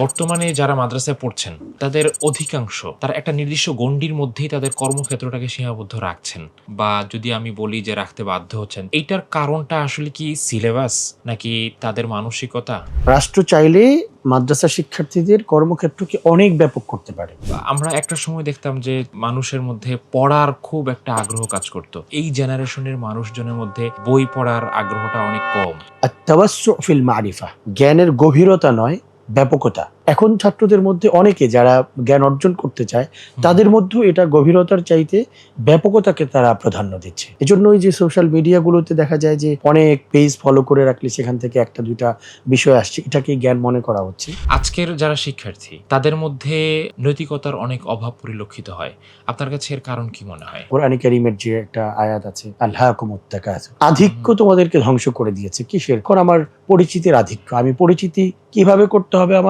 বর্তমানে যারা মাদ্রাসায় পড়ছেন তাদের অধিকাংশ তারা একটা নির্দিষ্ট গণ্ডির মধ্যেই তাদের কর্মক্ষেত্রটাকে সীমাবদ্ধ রাখছেন, বা যদি আমি বলি যে রাখতে বাধ্য হচ্ছেন, এইটার কারণটা আসলে কি সিলেবাস নাকি তাদের মানসিকতা? রাষ্ট্র চাইলে মাদ্রাসা শিক্ষার্থীদের কর্মক্ষেত্রকে অনেক ব্যাপক করতে পারে। আমরা একটা সময় দেখতাম যে মানুষের মধ্যে পড়ার খুব একটা আগ্রহ কাজ করত। এই জেনারেশনের মানুষজনের মধ্যে বই পড়ার আগ্রহটা অনেক কম। আত-তাওয়াসসু ফিল মারিফা, জ্ঞানের গভীরতা নয়, ব্যাপকতা। এখন ছাত্রদের মধ্যে অনেকে যারা জ্ঞান অর্জন করতে চায় তাদের মধ্যেও এটা গভীরতার চাইতে ব্যাপকতাকে তারা প্রাধান্য দিচ্ছে। এজন্যই যে সোশ্যাল মিডিয়াগুলোতে দেখা যায় যে অনেক পেজ ফলো করে রাখলে সেখান থেকে একটা দুইটা বিষয় আসছে, এটাকেই জ্ঞান মনে করা হচ্ছে। আজকের যারা শিক্ষার্থী তাদের মধ্যে নৈতিকতার অনেক অভাব পরিলক্ষিত হয়। আপনার কাছে এর কারণ কি মনে হয়? কোরআনে কারীমের যে একটা আয়াত আছে, আল্লাহকুমুত তাকাসুর, আধিক্য তোমাদেরকে ধ্বংস করে দিয়েছে। কিসের? এখন আমার পরিচিতির আধিক্য। আমি পরিচিতি কিভাবে করতে হবে আমার